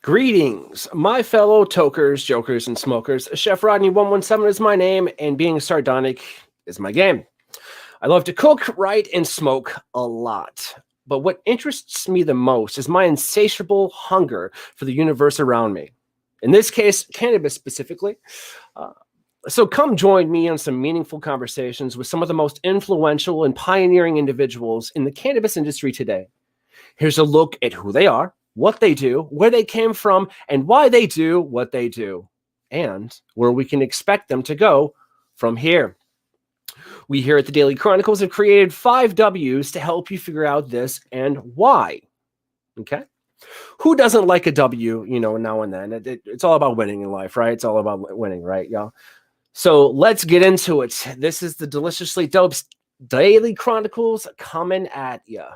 Greetings, my fellow tokers, jokers, and smokers. Chef Rodney 117 is my name, and being sardonic is my game. I love to cook, write, and smoke a lot. But what interests me the most is my insatiable hunger for the universe around me. In this case, cannabis specifically. So come join me on some meaningful conversations with some of the most influential and pioneering individuals in the cannabis industry today. Here's a look at who they are, what they do, where they came from, and why they do what they do, and where we can expect them to go from here. We here at the Daily Chronicles have created 5 W's to help you figure out this and why. Okay? Who doesn't like a W, now and then? It's all about winning in life, right? It's all about winning, right, y'all? So let's get into it. This is the Deliciously Dope's Daily Chronicles coming at ya.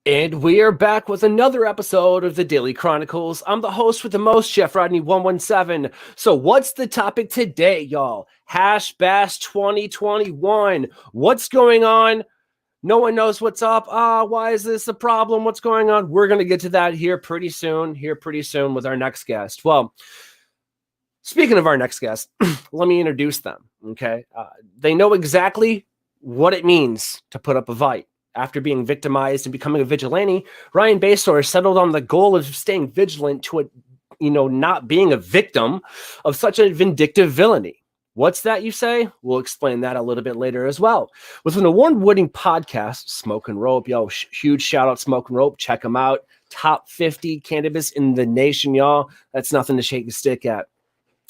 And we are back with another episode of the Daily Chronicles. I'm the host with the most, Chef Rodney 117. So what's the topic today, y'all? Hash Bash 2021. What's going on? No one knows what's up. Why is this a problem? What's going on? We're going to get to that here pretty soon with our next guest. Well, speaking of our next guest, let me introduce them, okay? They know exactly what it means to put up a fight. After being victimized and becoming a vigilante, Ryan BASORE settled on the goal of staying vigilant to not being a victim of such a vindictive villainy. What's that, you say? We'll explain that a little bit later as well. With an award-winning podcast, Smoke and Rope, huge shout out Smoke and Rope. Check them out. Top 50 cannabis in the nation, y'all. That's nothing to shake a stick at.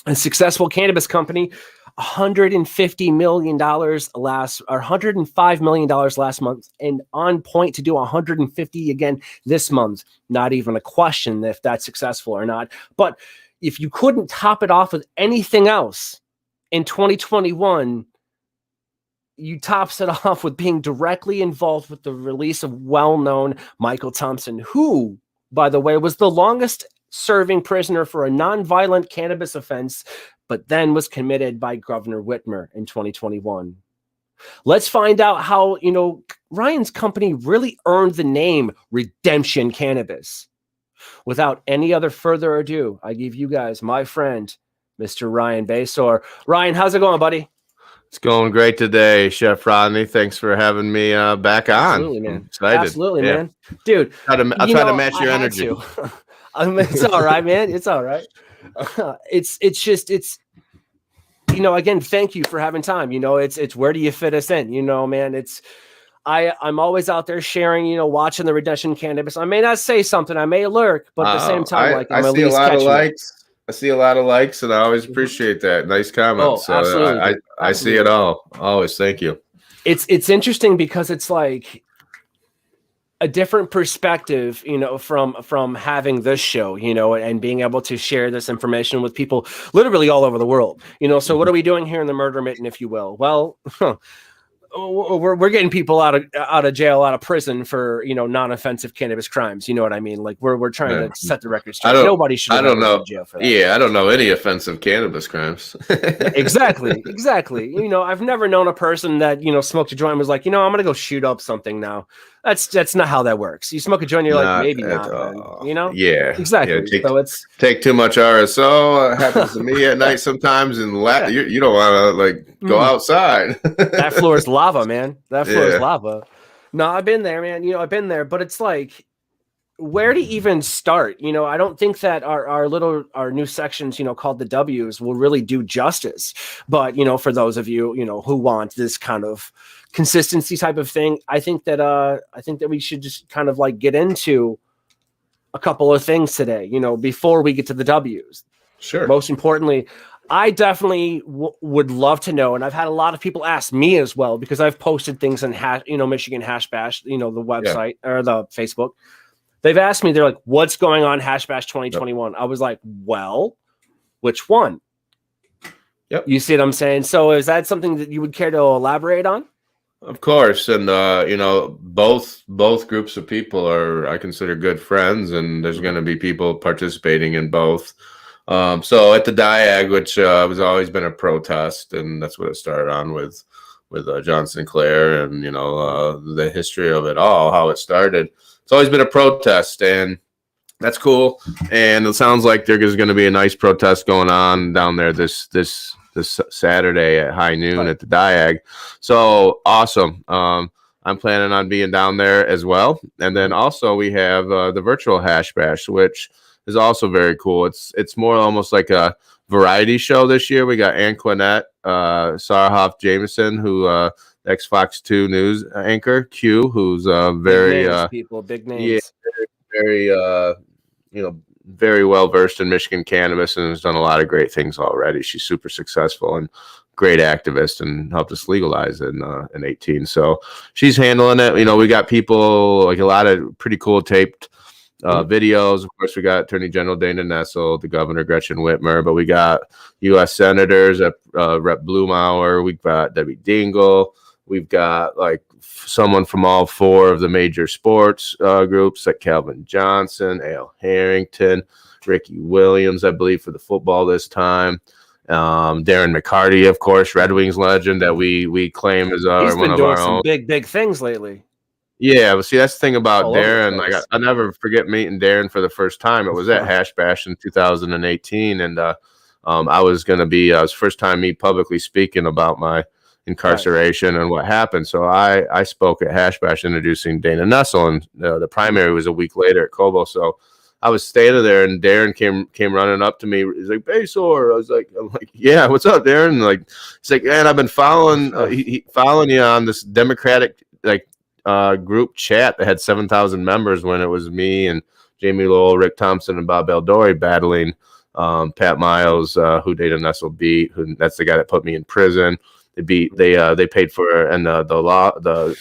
A successful cannabis company, $150 million $105 million last month, and on point to do 150 again this month. Not even a question if that's successful or not. But if you couldn't top it off with anything else in 2021, you tops it off with being directly involved with the release of well-known Michael Thompson, who, by the way, was the longest serving prisoner for a non-violent cannabis offense, but then was committed by Governor Whitmer in 2021. Let's find out how, Ryan's company really earned the name Redemption Cannabis. Without any other further ado, I give you guys my friend, Mr. Ryan BASORE. Ryan, how's it going, buddy? It's going great today, Chef Rodney. Thanks for having me back on. Absolutely, man. I'm excited. Absolutely, man. Dude, I'll try to match your energy. It's all right, man. It's all right. It's again, thank you for having time. It's where do you fit us in? Man, I'm always out there sharing, watching the Redemption Cannabis. I may not say something, I may lurk, but at the same time, I see a lot of likes. I see a lot of likes, and I always appreciate that. Nice comments. Oh, absolutely. I see it all. Always. Thank you. It's interesting because it's like a different perspective, from having this show, and being able to share this information with people literally all over the world, so what are we doing here in the Murder Mitten, if you will? Well, we're getting people out of jail, out of prison for, you know, non-offensive cannabis crimes. You know what I mean? Like we're trying to set the record straight. Nobody should I have don't ever been know. in jail for that. Yeah, I don't know any offensive cannabis crimes. Exactly. You know, I've never known a person that, you know, smoked a joint and was like, you know, I'm gonna go shoot up something now. That's not how that works. You smoke a joint, you're like, maybe not, man. You know? Yeah, exactly. Yeah, So it's take too much RSO. It happens to me at night sometimes, and you don't want to like go outside. That floor is lava, man. That floor is lava. No, I've been there, man. You know, I've been there, but it's like, where to even start? You know, I don't think that our new sections, you know, called the W's will really do justice. But, you know, for those of you, you know, who want this kind of consistency type of thing, I think that we should just kind of like get into a couple of things today, you know, before we get to the W's. Sure. Most importantly, I definitely would love to know, and I've had a lot of people ask me as well, because I've posted things on Michigan Hash Bash, you know, the website or the Facebook. They've asked me, they're like, what's going on Hash Bash 2021? Yep. I was like, well, which one? Yep. You see what I'm saying? So is that something that you would care to elaborate on? Of course. And, you know, both groups of people I consider good friends, and there's going to be people participating in both. So at the Diag, which has always been a protest, and that's what it started on with John Sinclair, and, you know, the history of it all, how it started. It's always been a protest, and that's cool. And it sounds like there's going to be a nice protest going on down there this Saturday at high noon at the Diag. So awesome. I'm planning on being down there as well. And then also we have the virtual Hash Bash, which is also very cool. It's more almost like a variety show this year. We got Anquinette, Sarhoff Jameson, who Fox 2 News anchor, Q, who's big names. Yeah, very you know, very well versed in Michigan cannabis, and has done a lot of great things already. She's super successful and great activist, and helped us legalize it in 18. So she's handling it. You know, we got people, like a lot of pretty cool taped videos. Of course, we got Attorney General Dana Nessel, the Governor Gretchen Whitmer, but we got U.S. Senators, Rep. Blumauer. We've got Debbie Dingell. We've got like someone from all four of the major sports groups, like Calvin Johnson, Al Harrington, Ricky Williams, I believe, for the football this time. Darren McCarty, of course, Red Wings legend that we claim as one of our own. Big things lately. Yeah, but see, that's the thing about Darren. Like, I never forget meeting Darren for the first time. It was at Hash Bash in 2018, and it was the first time me publicly speaking about my incarceration and what happened. So I spoke at Hash Bash introducing Dana Nessel, and the primary was a week later at Cobo. So I was standing there, and Darren came running up to me. He's like, "BASORE." I'm like, "Yeah, what's up, Darren?" And like, he's like, "Man, I've been following following you on this Democratic group chat that had 7,000 members when it was me and Jamie Lowell, Rick Thompson, and Bob Eldori battling Pat Miles, who Dana Nessel beat. That's the guy that put me in prison. They paid for, and the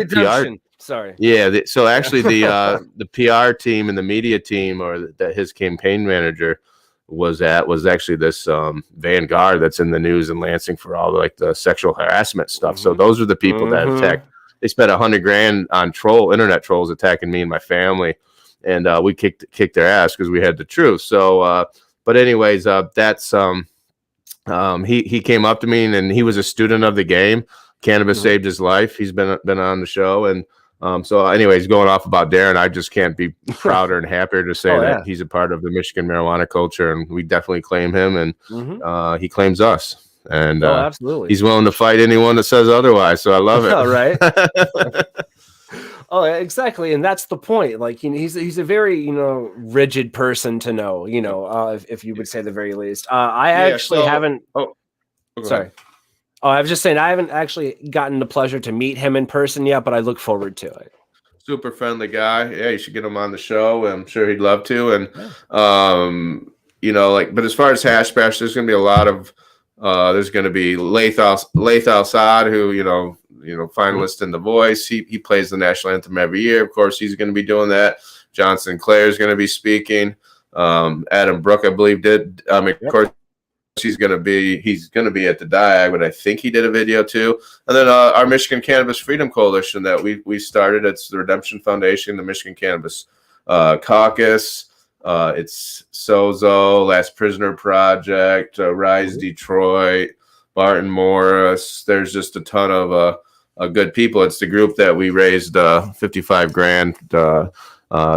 PR. Sorry. Yeah. So actually the PR team and the media team, or that his campaign manager was actually this Vanguard that's in the news in Lansing for all the sexual harassment stuff. So those are the people that attacked. They spent $100,000 on internet trolls attacking me and my family. And we kicked their ass because we had the truth. So, but anyways, that's he came up to me, and he was a student of the game. Cannabis saved his life. He's been on the show, and so anyways, going off about Darren, I just can't be prouder and happier to say that he's a part of the Michigan marijuana culture, and we definitely claim him, and he claims us. And absolutely, he's willing to fight anyone that says otherwise. So I love it. All right. Oh, exactly, and that's the point. Like, you know, he's a very, you know, rigid person to know. You know, if you would say the very least. I actually haven't. Oh, sorry. Oh, I was just saying I haven't actually gotten the pleasure to meet him in person yet, but I look forward to it. Super friendly guy. Yeah, you should get him on the show. I'm sure he'd love to. And you know, but as far as Hash Bash, there's going to be a lot of. There's going to be Laith Al-Saad, who, you know, finalist in The Voice. He plays the national anthem every year. Of course, he's going to be doing that. John Sinclair is going to be speaking. Adam Brook, I believe, did. Of course, he's going to be at the Diag, but I think he did a video too. And then our Michigan Cannabis Freedom Coalition that we started. It's the Redemption Foundation, the Michigan Cannabis Caucus. It's Sozo, Last Prisoner Project, Rise Detroit, Barton Morris. There's just a ton of good people. It's the group that we raised $55,000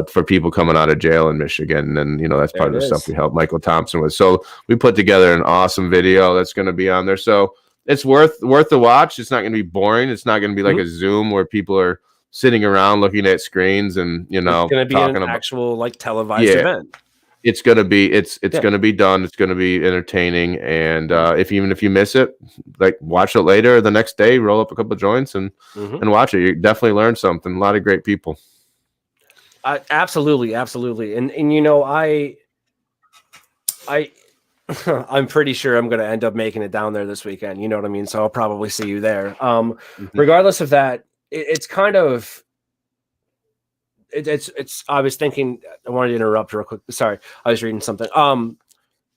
for people coming out of jail in Michigan, and that's part of the stuff we helped Michael Thompson with. So we put together an awesome video that's going to be on there. So it's worth the watch. It's not going to be boring. It's not going to be like a Zoom where people are sitting around looking at screens and it's going to be an actual like televised event. It's going to be going to be done. It's going to be entertaining, and if you miss it, like watch it later or the next day, roll up a couple of joints and watch it. You definitely learn something. A lot of great people. Absolutely, and I'm pretty sure I'm going to end up making it down there this weekend. You know what I mean? So I'll probably see you there. Regardless of that, it's kind of it's. I was thinking. I wanted to interrupt real quick. Sorry, I was reading something.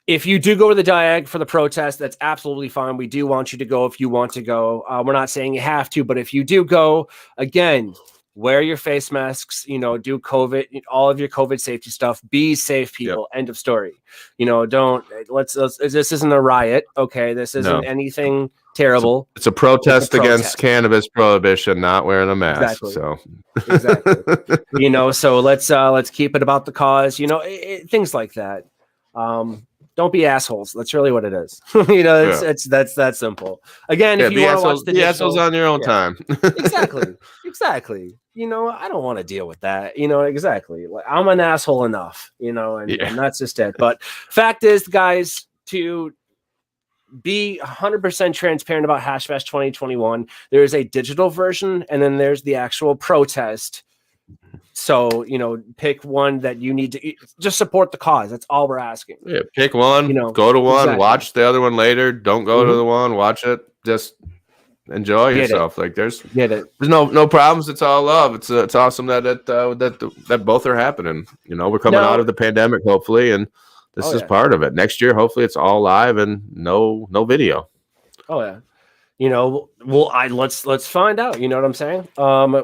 If you do go to the Diag for the protest, that's absolutely fine. We do want you to go if you want to go. We're not saying you have to, but if you do go, again, wear your face masks, do COVID, all of your COVID safety stuff, be safe, people. Yep. End of story. Let's this isn't a riot. Okay. This isn't anything terrible. It's a protest against cannabis prohibition, not wearing a mask. Exactly. So exactly. So let's keep it about the cause, things like that. Don't be assholes. That's really what it is. That's that simple. Again, if you want to watch the assholes on your own time. Exactly. I don't want to deal with that. Exactly. Like, I'm an asshole enough, and that's just it. But fact is, guys, to be 100% transparent about HashFest 2021, there is a digital version, and then there's the actual protest. So, pick one that you need to just support the cause. That's all we're asking. Yeah, pick one, go to one, watch the other one later. Don't go to the one, watch it. Just enjoy yourself. Like there's no problems. It's all love. It's awesome that both are happening. We're coming out of the pandemic, hopefully, and this is part of it. Next year, hopefully it's all live and no video. Oh yeah. Let's find out. You know what I'm saying?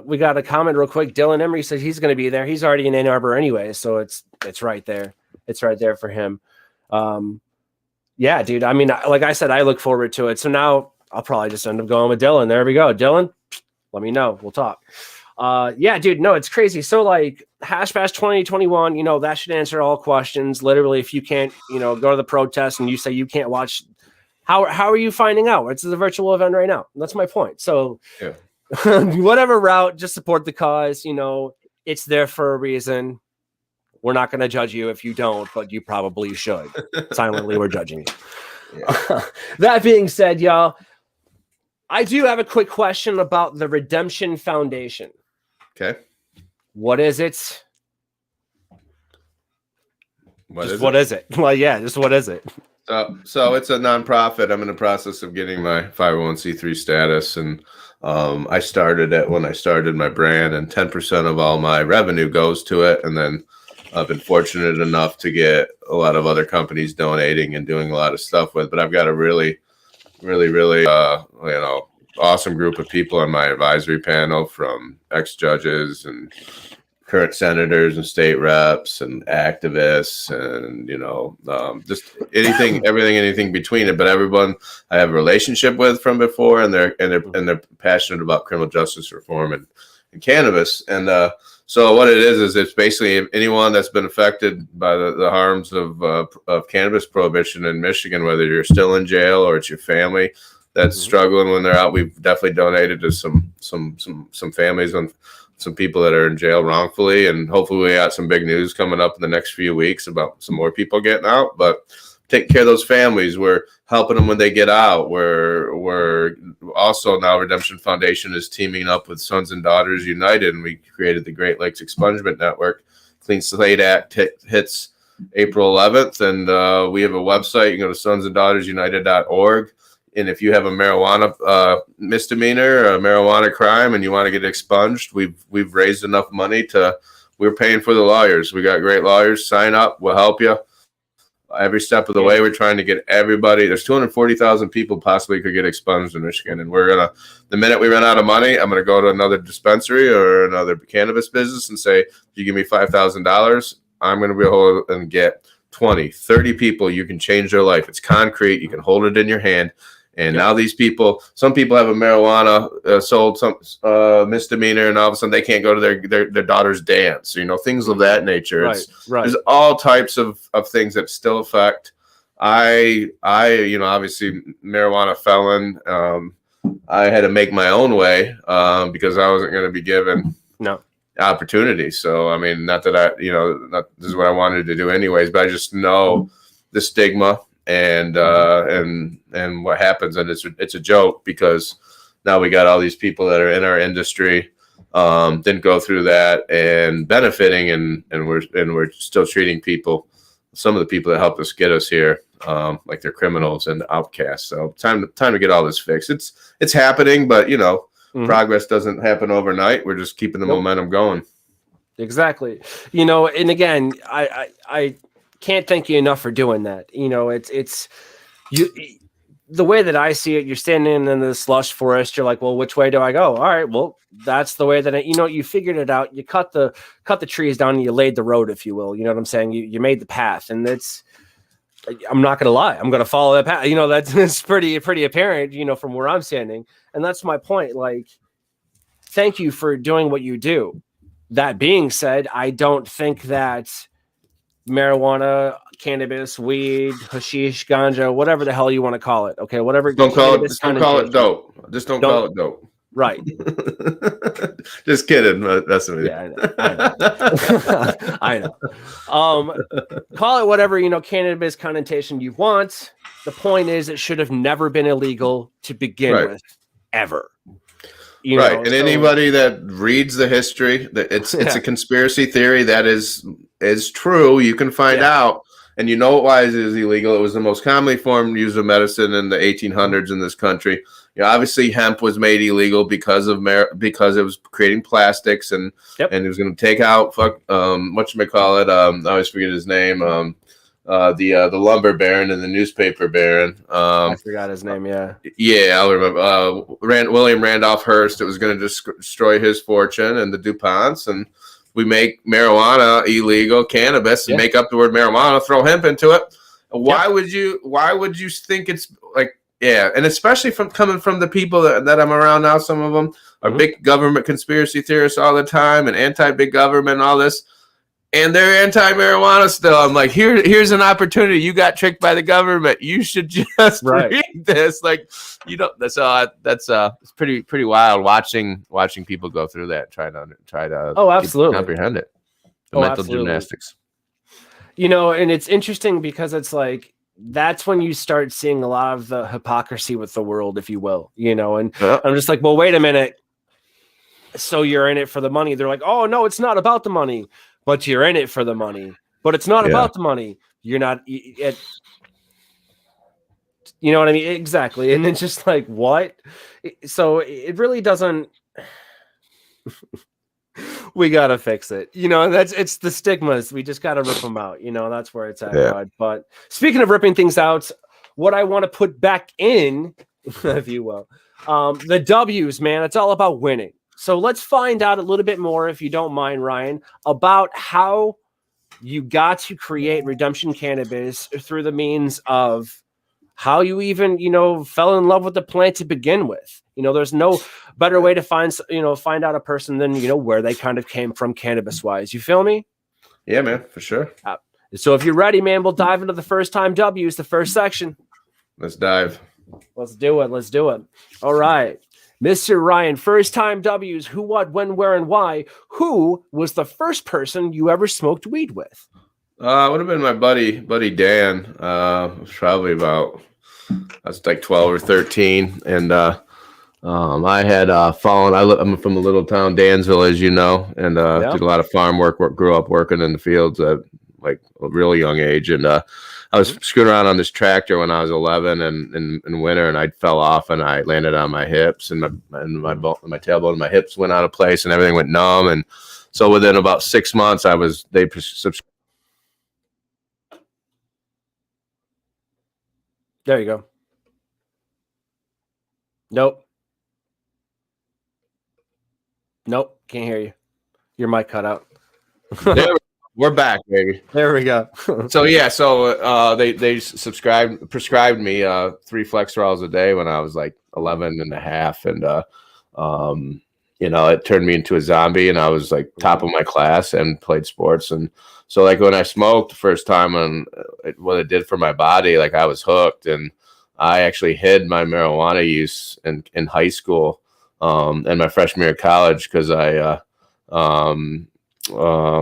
We got a comment real quick. Dylan Emery says he's going to be there. He's already in Ann Arbor anyway, so it's right there. It's right there for him. Yeah, dude. I mean, like I said, I look forward to it. So now I'll probably just end up going with Dylan. There we go, Dylan. Let me know. We'll talk. Yeah, dude. No, it's crazy. So like HashFest 2021, that should answer all questions. Literally, if you can't, go to the protest and you say you can't watch. How are you finding out? It's a virtual event right now. That's my point. So whatever route, just support the cause. It's there for a reason. We're not going to judge you if you don't, but you probably should. Silently, we're judging you. Yeah. That being said, y'all, I do have a quick question about the Redemption Foundation. Okay. What is it? What is it? Well, yeah, just what is it? So it's a nonprofit. I'm in the process of getting my 501c3 status, and I started it when I started my brand, and 10% of all my revenue goes to it. And then I've been fortunate enough to get a lot of other companies donating and doing a lot of stuff with. But I've got a really awesome group of people on my advisory panel, from ex-judges and current senators and state reps and activists and just anything between it. But everyone I have a relationship with from before, and they're passionate about criminal justice reform and cannabis. And so what it is it's basically anyone that's been affected by the harms of cannabis prohibition in Michigan, whether you're still in jail or it's your family that's struggling when they're out. We've definitely donated to some families on some people that are in jail wrongfully, and hopefully we got some big news coming up in the next few weeks about some more people getting out. But taking care of those families, we're helping them when they get out. We're also now Redemption Foundation is teaming up with Sons and Daughters United, and we created the Great Lakes Expungement Network. Clean Slate Act hits April 11th, and we have a website. You can go to sonsanddaughtersunited.org. And if you have a marijuana misdemeanor or a marijuana crime and you want to get expunged, we've raised enough money we're paying for the lawyers. We got great lawyers. Sign up. We'll help you. every step of the way. We're trying to get everybody. There's 240,000 people possibly could get expunged in Michigan, and the minute we run out of money, I'm gonna go to another dispensary or another cannabis business and say, if you give me $5,000, I'm gonna be able to get 20, 30 people. You can change their life. It's concrete. You can hold it in your hand. And now these people, some people have a marijuana sold some misdemeanor, and all of a sudden they can't go to their daughter's dance, things of that nature. Right. There's all types of things that still affect. I obviously marijuana felon. I had to make my own way because I wasn't going to be given opportunity. So, I mean, not that this is what I wanted to do anyways, but I just know the stigma. And what happens, and it's a joke because now we got all these people that are in our industry didn't go through that and benefiting, and we're still treating people, some of the people that helped us get us here, like they're criminals and outcasts. So time to get all this fixed. It's happening, but progress doesn't happen overnight. We're just keeping the momentum going. Exactly. And again, I can't thank you enough for doing that. It's you. The way that I see it, you're standing in the slush forest. You're like, well, which way do I go? All right, well, that's the way that you figured it out. You cut the trees down and you laid the road, if you will. You know what I'm saying? You made the path, and I'm not gonna lie. I'm gonna follow that path. That's pretty apparent. From where I'm standing, and that's my point. Like, thank you for doing what you do. That being said, I don't think that marijuana, cannabis, weed, hashish, ganja, whatever the hell you want to call it. Okay, whatever. Don't call it dope. Just don't call it dope. Right. Just kidding. That's what I know. I know. Call it whatever, cannabis connotation you want. The point is, it should have never been illegal to begin with, ever. And anybody that reads the history, it's a conspiracy theory that is true. You can find out, and why it is illegal. It was the most commonly formed use of medicine in the 1800s in this country. Obviously hemp was made illegal because it was creating plastics, and it was going to take out whatchamacallit, I always forget his name, the lumber baron and the newspaper baron. I forgot his name. I'll remember. William Randolph Hearst. It was going to destroy his fortune and the DuPonts, and we make marijuana illegal, cannabis, and make up the word marijuana, throw hemp into it. Why would you think it's like? And especially coming from the people that I'm around now, some of them are big government conspiracy theorists all the time and anti-big government and all this. And they're anti-marijuana still. I'm like, here's an opportunity. You got tricked by the government. You should just read this. Like, that's it's pretty wild watching people go through that, try to absolutely comprehend it. The mental gymnastics. And it's interesting because it's like that's when you start seeing a lot of the hypocrisy with the world, if you will. And I'm just like, well, wait a minute. So you're in it for the money. They're like, oh no, it's not about the money. But you're in it for the money. But it's not about the money. You're not. You know what I mean? Exactly. And it's just like, what? So it really doesn't. We gotta fix it. It's the stigmas. We just gotta rip them out. That's where it's at. God. But speaking of ripping things out, what I want to put back in, if you will, the W's, man. It's all about winning. So let's find out a little bit more, if you don't mind, Ryan, about how you got to create Redemption Cannabis through the means of how you even, fell in love with the plant to begin with. There's no better way to find out a person than, where they kind of came from cannabis wise. You feel me? Yeah, man, for sure. So if you're ready, man, we'll dive into the first time W's, the first section. Let's dive. Let's do it. All right. Mr. Ryan, first time W's, who, what, when, where, and why. Who was the first person you ever smoked weed with? Would have been my buddy Dan. I was like 12 or 13, and I had fallen. I'm from a little town, Dansville, as you know, and did a lot of farm work. Grew up working in the fields at like a really young age, and I was screwing around on this tractor when I was 11 and in winter, and I fell off and I landed on my hips, and my tailbone and my hips went out of place and everything went numb. And so within about 6 months, they There you go. Nope. Nope. Can't hear you. Your mic cut out. We're back, baby. There we go. So yeah, they prescribed me 3 Flexerals a day when I was like 11 and a half, and you know, it turned me into a zombie, and I was like top of my class and played sports. And so like when I smoked the first time, and what it did for my body, like I was hooked, and I actually hid my marijuana use in high school and my freshman year of college, because I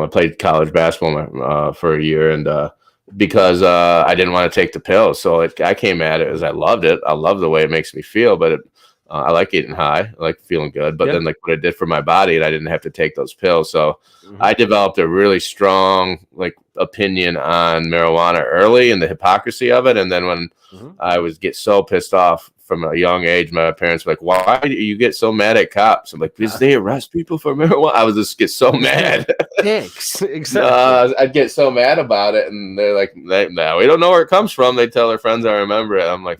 played college basketball for a year, and because I didn't want to take the pill. So I came at it as I loved it. I love the way it makes me feel, but I like getting high. I like feeling good. But then like what it did for my body, and I didn't have to take those pills. So I developed a really strong like opinion on marijuana early, and the hypocrisy of it. And then when I get so pissed off from a young age, my parents were like, "Why do you get so mad at cops?" I'm like, "Because they arrest people for marijuana." I was just get so mad. Thanks. Exactly. I'd get so mad about it, and they're like, "No, we don't know where it comes from." They tell their friends I remember it. I'm like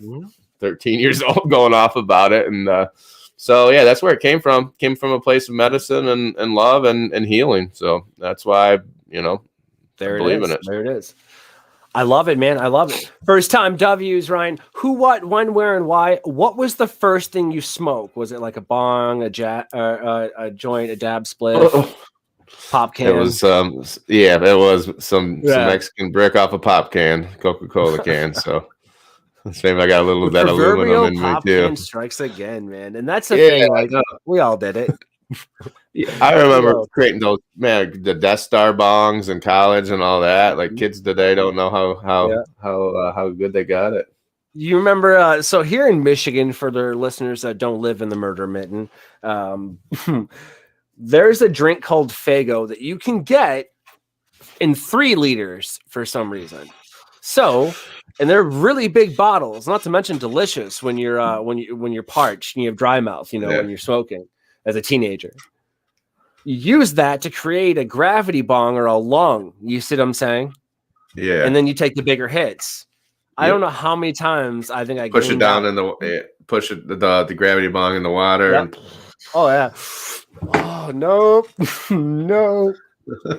13 years old going off about it. And so, yeah, that's where it came from. Came from a place of medicine and love and healing. So that's why, you know, there I believe in it. There it is. I love it, man. I love it. First time W's, Ryan. Who, what, when, where, and why? What was the first thing you smoked? Was it like a bong, a joint, a dab split, pop can? It was, it was some Mexican brick off a pop can, Coca-Cola can. So maybe I got a little of that aluminum in me too. Can strikes again, man. And that's the thing. Like, we all did it. I remember creating those, man, the Death Star bongs in college and all that. Like kids today don't know how good they got it. You remember? So here in Michigan, for the listeners that don't live in the murder mitten, there's a drink called Faygo that you can get in 3 liters for some reason. So, and they're really big bottles. Not to mention delicious when you're when you're parched and you have dry mouth. You know, when you're smoking as a teenager. You use that to create a gravity bong or a lung. You see what I'm saying? Yeah. And then you take the bigger hits. I don't know how many times I think I push it down in the gravity bong in the water. Yep. Oh yeah. Oh no, no.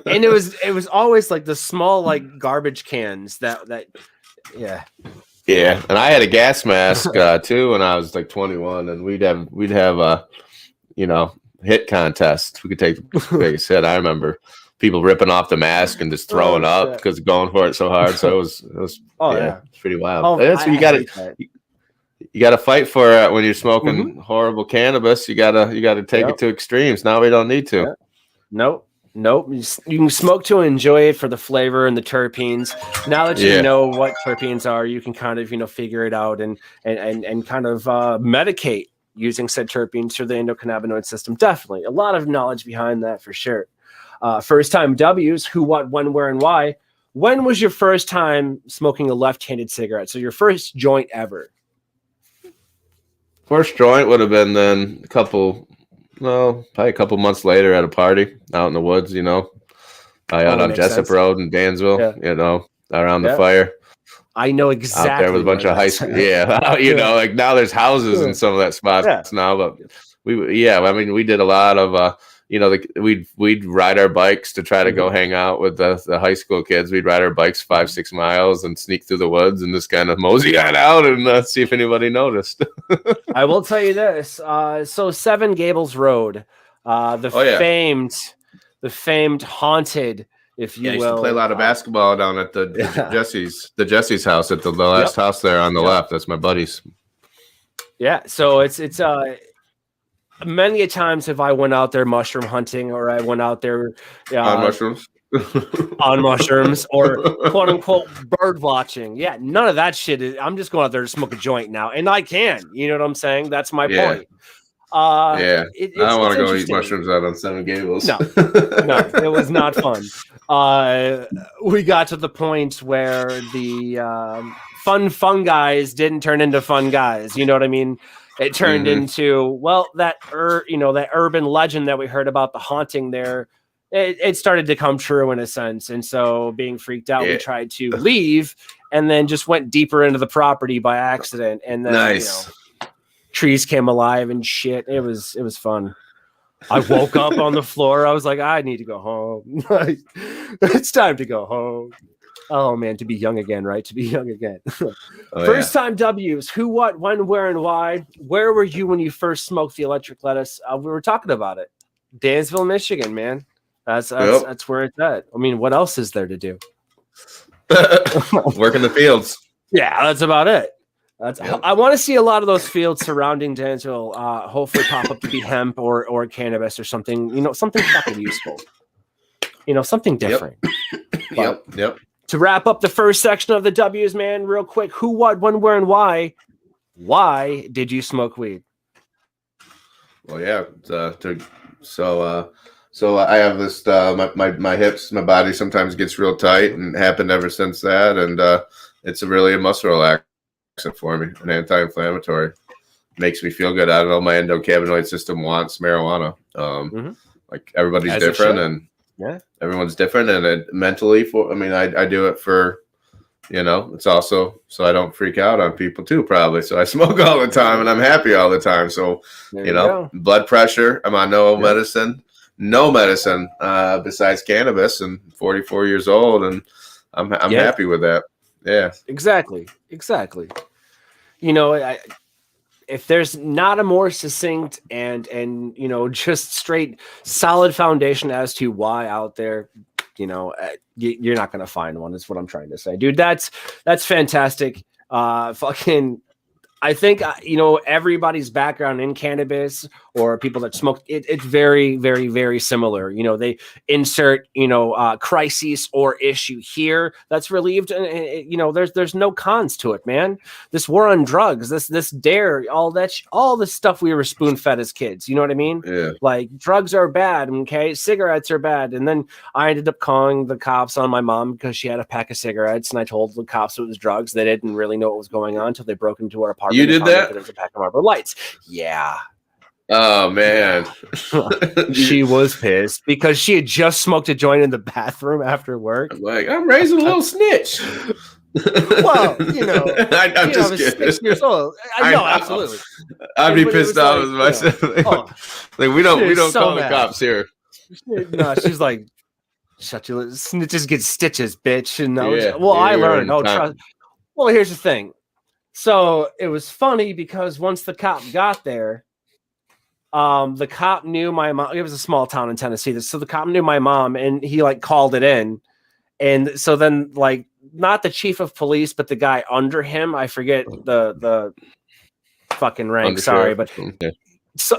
And it was always like the small like garbage cans that yeah. And I had a gas mask too when I was like 21, and we'd have you know, hit contest. We could take the biggest hit. I remember people ripping off the mask and just throwing up because going for it so hard. So it was it's pretty wild. Oh, that's what you got to fight for it when you're smoking horrible cannabis. You gotta take it to extremes. Now we don't need to. Nope. You can smoke to enjoy it for the flavor and the terpenes. Now that you know what terpenes are, you can kind of figure it out and kind of medicate using said terpenes through the endocannabinoid system. Definitely a lot of knowledge behind that for sure. First time W's, who, what, when, where, and why. When was your first time smoking a left-handed cigarette? So your first joint ever. First joint would have been then probably a couple months later at a party out in the woods, out on Jessup Road in Dansville, around the fire. I know exactly. Out there with a bunch of high school. Like now there's houses in some of that spots now, but we did a lot of, we'd ride our bikes to try to go hang out with the high school kids. We'd ride our bikes 5-6 miles and sneak through the woods and just kind of mosey on out and see if anybody noticed. I will tell you this. So 7 Gables Road, the famed haunted, if you will. I used to play a lot of basketball down at the Jesse's house at the last house there on the left. That's my buddy's. Yeah. So it's many a times have I went out there mushroom hunting, or I went out there on mushrooms. On mushrooms, or quote unquote bird watching. Yeah, none of that shit. I'm just going out there to smoke a joint now, and I can. You know what I'm saying? That's my point. I don't want to go eat mushrooms out on 7 Gables. No, it was not fun. We got to the point where the fun guys didn't turn into fun guys. You know what I mean? It turned into that urban legend that we heard about the haunting there. it started to come true in a sense. And so being freaked out, we tried to leave and then just went deeper into the property by accident. And then, trees came alive and shit. It was fun. I woke up on the floor. I was like, I need to go home. It's time to go home. Oh man, to be young again, right? To be young again. First time W's. Who, what, when, where, and why? Where were you when you first smoked the electric lettuce? We were talking about it. Dansville, Michigan, man. That's where it's at. I mean, what else is there to do? Work in the fields. Yeah, that's about it. I want to see a lot of those fields surrounding Dansville. Hopefully, pop up to be hemp or cannabis or something. You know, something fucking useful. You know, something different. Yep. To wrap up the first section of the W's, man, real quick. Who, what, when, where, and why? Why did you smoke weed? Well, yeah. So I have this, my hips, my body sometimes gets real tight, and it happened ever since that. And it's really a muscle relaxant for me, an anti-inflammatory. Makes me feel good. I don't know, my endocannabinoid system wants marijuana. Like everybody's different, and everyone's different. And mentally, I do it for, it's also so I don't freak out on people too, probably. So I smoke all the time and I'm happy all the time. So, blood pressure, I'm on no medicine besides cannabis, and 44 years old, and I'm happy with that. Yeah, exactly. If there's not a more succinct and just straight solid foundation as to why out there, you're not going to find one. Is what I'm trying to say, dude. That's fantastic. I think, everybody's background in cannabis or people that smoke, it's very, very, very similar. They insert, crisis or issue here that's relieved. And, there's no cons to it, man. This war on drugs, this dare, all the stuff we were spoon fed as kids. You know what I mean? Yeah. Like drugs are bad. Okay. Cigarettes are bad. And then I ended up calling the cops on my mom because she had a pack of cigarettes, and I told the cops it was drugs. They didn't really know what was going on until they broke into our apartment. You did that? There was a pack of Marlboro Lights. Yeah. Oh man. She was pissed because she had just smoked a joint in the bathroom after work. I'm raising a little snitch. Well, I'm just kidding. 6 years old. I know, absolutely. I'd be pissed off as myself. We don't call the cops here. No, she's like, shut your lips. Snitches get stitches, bitch. And I learned. Well, here's the thing. So it was funny because once the cop got there, the cop knew my mom. It was a small town in Tennessee. So the cop knew my mom, and he called it in. And so then not the chief of police, but the guy under him, I forget the fucking rank. Sorry, but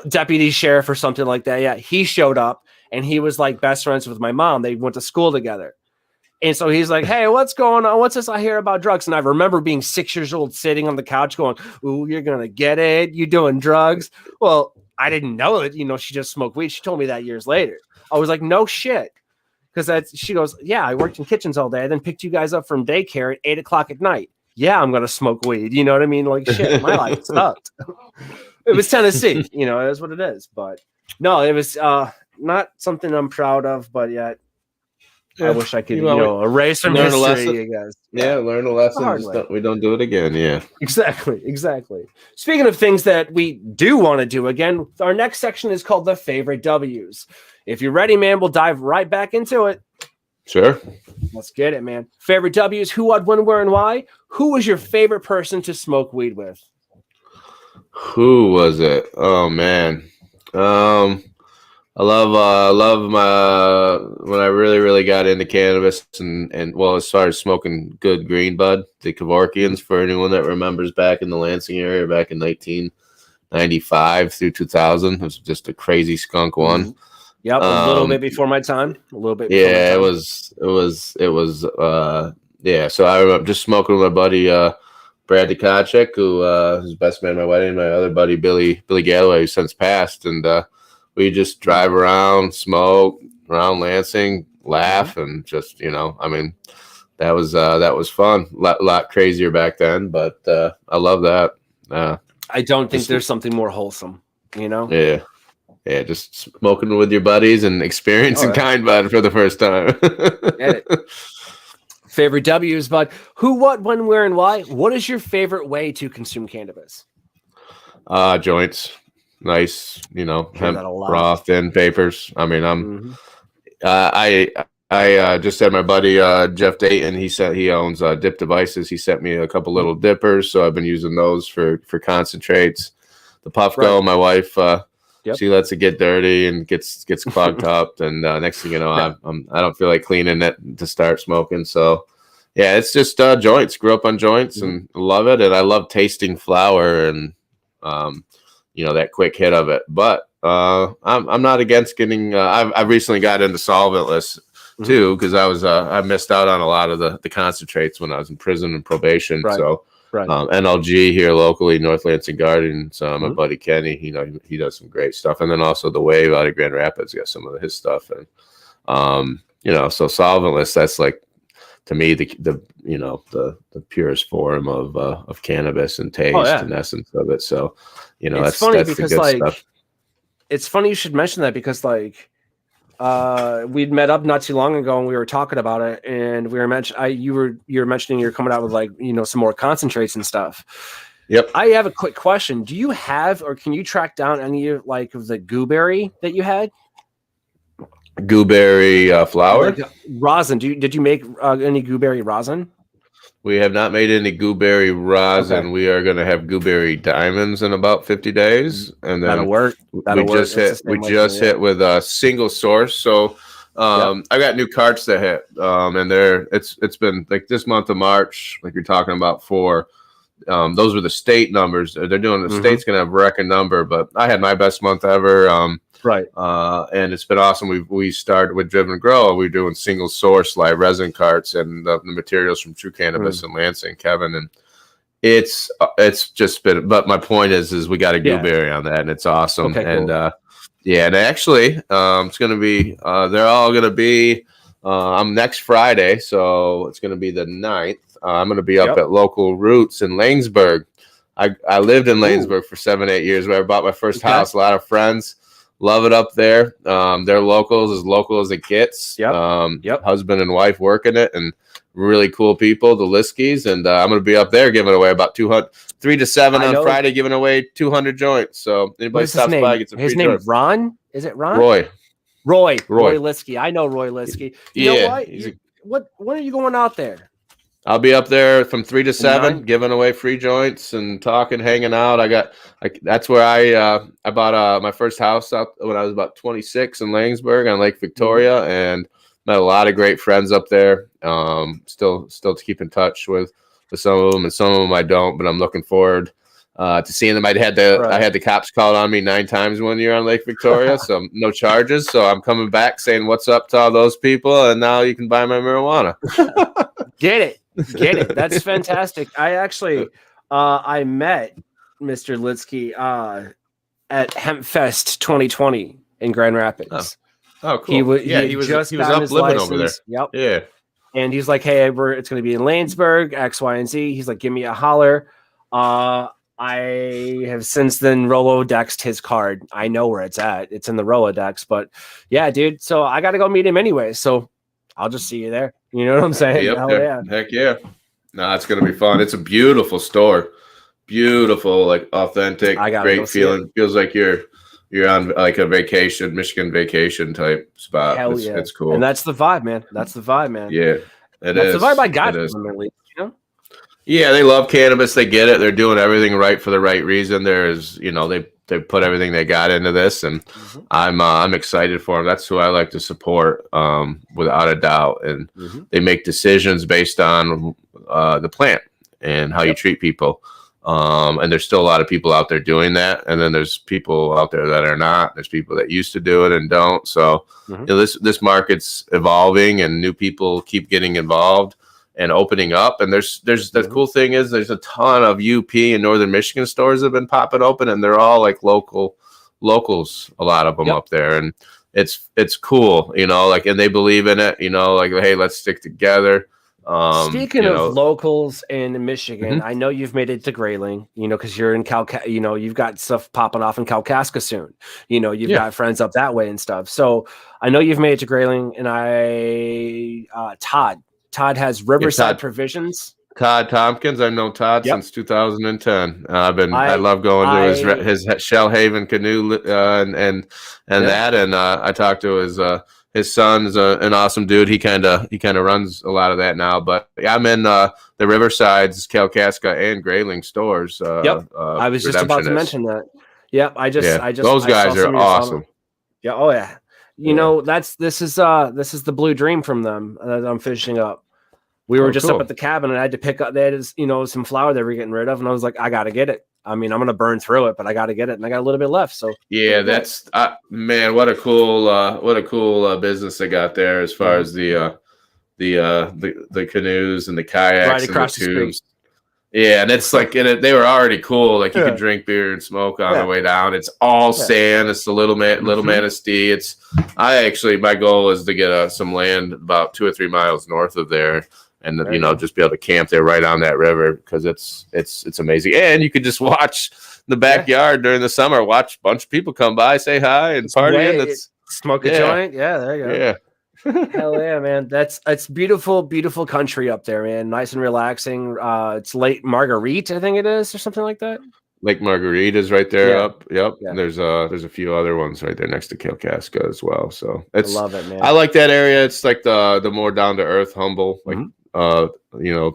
deputy sheriff or something like that. Yeah. He showed up, and he was best friends with my mom. They went to school together. And so he's like, hey, what's going on? What's this I hear about drugs? And I remember being 6 years old, sitting on the couch going, ooh, you're going to get it. You doing drugs? Well, I didn't know it. She just smoked weed. She told me that years later. I was like, no shit. Because she goes, yeah, I worked in kitchens all day. I then picked you guys up from daycare at 8:00 at night. Yeah, I'm going to smoke weed. You know what I mean? Shit, my life sucked. It was Tennessee. It is what it is. But no, it was not something I'm proud of, but yet. I wish I could, erase from history, you guys. Yeah, learn a lesson. We don't do it again. Yeah, exactly. Speaking of things that we do want to do again, our next section is called the favorite W's. If you're ready, man, we'll dive right back into it. Sure. Let's get it, man. Favorite W's: who, what, when, where, and why? Who was your favorite person to smoke weed with? Who was it? Oh man. I love my when I really got into cannabis and as far as smoking good green bud, the Kevorkians, for anyone that remembers back in the Lansing area back in 1995 through 2000. It was just a crazy skunk one. Yep, a little bit before my time. A little bit. Yeah, it was. Yeah, so I remember just smoking with my buddy Brad Dukacek, who was best man at my wedding, my other buddy Billy Galloway, who since passed, and we just drive around, smoke around Lansing, laugh, and just, that was fun. A lot crazier back then, but I love that. I don't think there's something more wholesome, Yeah. Yeah, just smoking with your buddies and experiencing kind bud for the first time. Get it. Favorite W's, bud. Who, what, when, where, and why? What is your favorite way to consume cannabis? Joints, nice, hemp, raw, thin papers. I mean, I just had my buddy Jeff Dayton. He owns Dip Devices. He sent me a couple little dippers, so I've been using those for concentrates. The Puff Go, my wife, she lets it get dirty and gets clogged up, and next thing you know, I don't feel like cleaning it to start smoking. So yeah, it's just joints. Grew up on joints and love it, and I love tasting flower and that quick hit of it. But I'm not against getting. I've recently got into solventless too, because I missed out on a lot of the concentrates when I was in prison and probation. So NLG here locally, North Lansing Garden. So my buddy Kenny, he does some great stuff, and then also the Wave out of Grand Rapids got some of his stuff, and so solventless. That's like, to me, the purest form of cannabis and taste and essence of it. So it's funny because the good stuff. It's funny you should mention that, because we'd met up not too long ago and we were talking about it, and we were you were mentioning you're coming out with some more concentrates and stuff. Yep. I have a quick question. Do you have, or can you track down any of the gooberry that you had? Gooberry flower? Rosin. Did you make any gooberry rosin? We have not made any gooberry rosin. Okay. We are going to have gooberry diamonds in about 50 days, and then that'll work. We just hit with a single source. So I got new carts that hit, and it's been like this month of March, like you're talking about. Those were the state numbers. They're doing the state's going to have record number, but I had my best month ever. And it's been awesome. We started with Driven Grow. We're doing single source live resin carts and the materials from True Cannabis and Lansing, Kevin, and it's just been. But my point is we got a gooberry on that, and it's awesome. Okay, and cool. And actually, it's going to be. They're all going to be. Next Friday, so it's going to be the 9th. I'm going to be up at Local Roots in Lanesburg. I lived in Lanesburg for 7-8 years, where I bought my first house. A lot of friends. Love it up there. They're locals, as local as it gets. Husband and wife working it, and really cool people, the Liskies. And I'm going to be up there giving away about 3 to 7 on Friday, giving away 200 joints. So anybody stops by gets a free joint. His name is Ron? Is it Ron? Roy Liskey. I know Roy Liskey. You know what? When are you going out there? I'll be up there from 3 to 7, giving away free joints and talking, hanging out. That's where I bought my first house out when I was about 26 in Langsburg on Lake Victoria, and met a lot of great friends up there. Still to keep in touch with some of them, and some of them I don't, but I'm looking forward to seeing them. I had the cops called on me 9 times one year on Lake Victoria, so no charges. So I'm coming back saying what's up to all those people, and now you can buy my marijuana. Get it. That's fantastic. I actually I met Mr. Lidsky at HempFest 2020 in Grand Rapids. Oh cool. He was up living over there. Yep. Yeah. And he's like, hey, it's going to be in Lanesburg, X, Y, and Z. He's like, give me a holler. I have since then Rolodexed his card. I know where it's at. It's in the Rolodex. But yeah, dude. So I got to go meet him anyway. So I'll just see you there. You know what I'm saying? Yep. Heck yeah. No, it's going to be fun. It's a beautiful store. Beautiful, like authentic, great feeling. Feels like you're on like a vacation, Michigan vacation type spot. Hell yeah. It's cool. And that's the vibe, man. Yeah, that's the vibe I got from them, at least, you know? Yeah, they love cannabis. They get it. They're doing everything right for the right reason. They put everything they got into this, and I'm excited for them. That's who I like to support, without a doubt. And they make decisions based on the plant and how you treat people. And there's still a lot of people out there doing that, and then there's people out there that are not. There's people that used to do it and don't. So this market's evolving, and new people keep getting involved and opening up. And there's the cool thing is there's a ton of UP and Northern Michigan stores that have been popping open, and they're all like locals, a lot of them up there. And it's cool, and they believe in it, like, hey, let's stick together. Speaking You of know, locals in Michigan, mhm. I know you've made it to Grayling, because you're in you've got stuff popping off in Kalkaska soon. You've Yeah, got friends up that way and stuff. So I know you've made it to Grayling, and Todd has yeah. Riverside Provisions. Todd Tompkins. I've known Todd Yep. since 2010. I I love going to I his Shellhaven canoe and yeah. that. And I talked to his son's an awesome dude. He kind of runs a lot of that now. But yeah, I'm in the Riverside's, Kalkaska, and Grayling stores. Yep. I was just about to Redemptionist. mention that. Yep. Yeah, those I saw guys some are of your comment. awesome. Yeah. Oh yeah. Yeah. This is the blue dream from them that I'm finishing up. We were just Cool. up at the cabin, and I had to pick up. They had some flour they were getting rid of, and I was like, I got to get it. I mean, I'm gonna burn through it, but I got to get it, and I got a little bit left. So yeah, that's man, what a cool business they got there as far as the canoes and the kayaks right and across the the tubes. street. Yeah, and it's like they were already cool. Like you could drink beer and smoke on the way down. It's all sand. It's the little Manistee. My goal is to get some land about 2 or 3 miles north of there, and just be able to camp there right on that river, because it's amazing. And you could just watch the backyard during the summer. Watch a bunch of people come by, say hi, and party. Smoke a joint. Yeah, there you go. Yeah. Hell yeah, man. It's beautiful, beautiful country up there, man. Nice and relaxing. It's Lake Marguerite, I think it is, or something like that. Lake Marguerite is right there up. Yep. Yeah. There's a few other ones right there next to Kalkaska as well. So I love it, man. I like that area. It's like the more down to earth, humble, like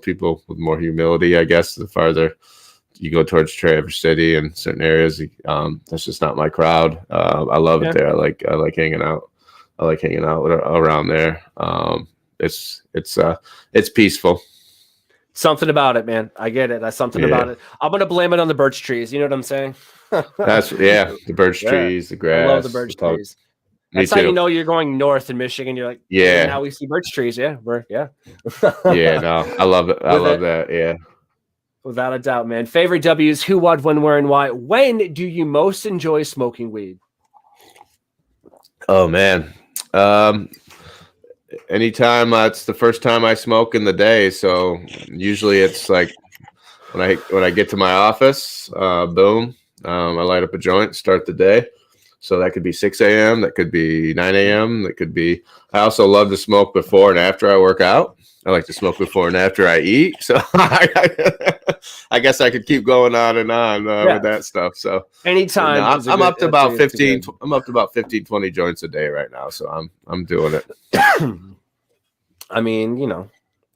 people with more humility, I guess. The farther you go towards Traverse City and certain areas, that's just not my crowd. I love it there. I like hanging out. I like hanging out around there. It's peaceful. Something about it, man. I get it. That's something about it. I'm gonna blame it on the birch trees. You know what I'm saying? The birch trees, the grass. I love the birch trees. That's how you know you're going north in Michigan. You're like, now we see birch trees. Yeah, no, I love it. I love that. Yeah, without a doubt, man. Favorite W's: who, what, when, where, and why. When do you most enjoy smoking weed? Oh man. Anytime it's the first time I smoke in the day, so usually it's like when I get to my office, boom, I light up a joint, start the day. So that could be 6 a.m., that could be 9 a.m., that could be. I also love to smoke before and after I work out. I like to smoke before and after I eat. So I guess I could keep going on and on with that stuff. So anytime, I'm up to about 15. I'm up to about 15, 20 joints a day right now. So I'm doing it. I mean,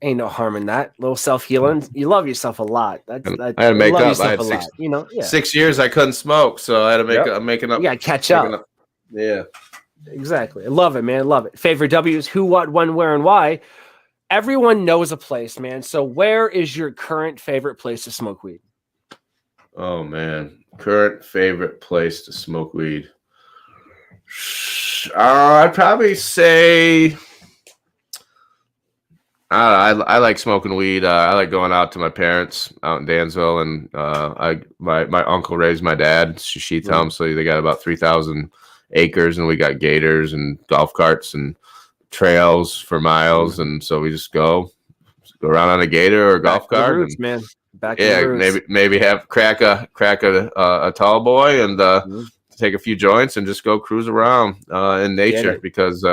ain't no harm in that. Little self-healing. You love yourself a lot. I had to make up. I had 6 years I couldn't smoke, so I had to I'm making up. You gotta catch up. Yeah, exactly. I love it, man. Love it. Favorite W's: who, what, when, where, and why. Everyone knows a place, man. So where is your current favorite place to smoke weed? Oh man, current favorite place to smoke weed. I'd probably say I like smoking weed. I like going out to my parents out in Dansville, and my uncle raised my dad, Shishitham, so they got about 3,000 acres, and we got gators and golf carts and trails for miles, and so we just go around on a gator or a golf cart. Roots, man. Back maybe have crack a tall boy and take a few joints and just go cruise around in nature, because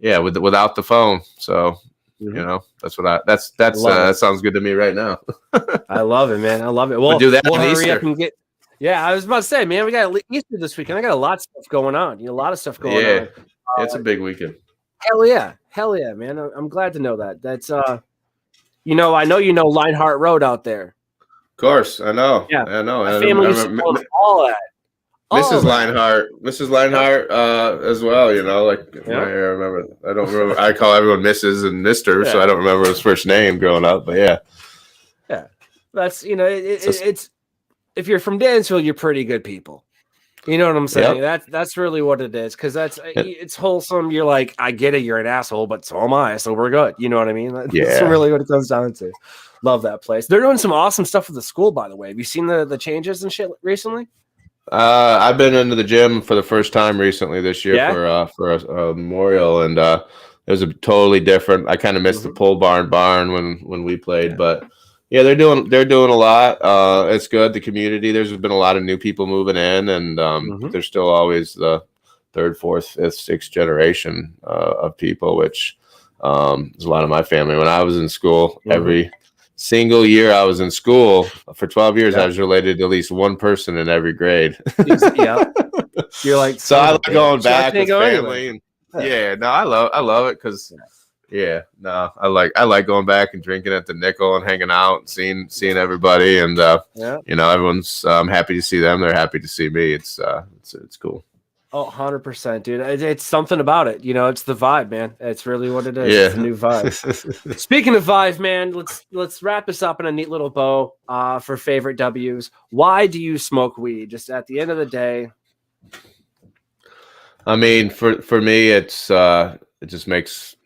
without the phone. So that sounds good to me right now. I love it, man. I love it. Well, we'll do that. We'll hurry up and get. Yeah, I was about to say, man, we got Easter this weekend. I got a lot of stuff going on. A lot of stuff going on. Yeah, it's a big weekend. Hell yeah, man. I'm glad to know that. That's I know Linehart Road out there. Of course, I know. Yeah, I know. My family supports all that. Mrs. Linehart as well. I remember. I don't remember. I call everyone Mrs. and Mister, so I don't remember his first name growing up. But yeah. That's it's if you're from Dansville, you're pretty good people. You know what I'm saying? Yep. That's really what it is, because it's wholesome. You're like, I get it, you're an asshole, but so am I, so we're good. You know what I mean? That's really what it comes down to. Love that place. They're doing some awesome stuff with the school, by the way. Have you seen the changes and shit recently? I've been into the gym for the first time recently this year for a memorial, and It was a totally different. I kind of missed the pole barn when we played, but yeah, they're doing a lot. It's good. The community. There's been a lot of new people moving in, and there's still always the third, fourth, fifth, sixth generation of people, which is a lot of my family. When I was in school, every single year I was in school for 12 years, I was related to at least one person in every grade. You're like, so I like going back with family. Anyway. And, I love it because I like going back and drinking at the Nickel and hanging out and seeing everybody, and everyone's happy to see them. They're happy to see me. It's cool. Oh, 100%, dude. It's something about it. It's the vibe, man. It's really what it is. Yeah. It's a new vibe. Speaking of vibe, man, let's wrap this up in a neat little bow for favorite W's. Why do you smoke weed? Just at the end of the day. I mean, for me, it just makes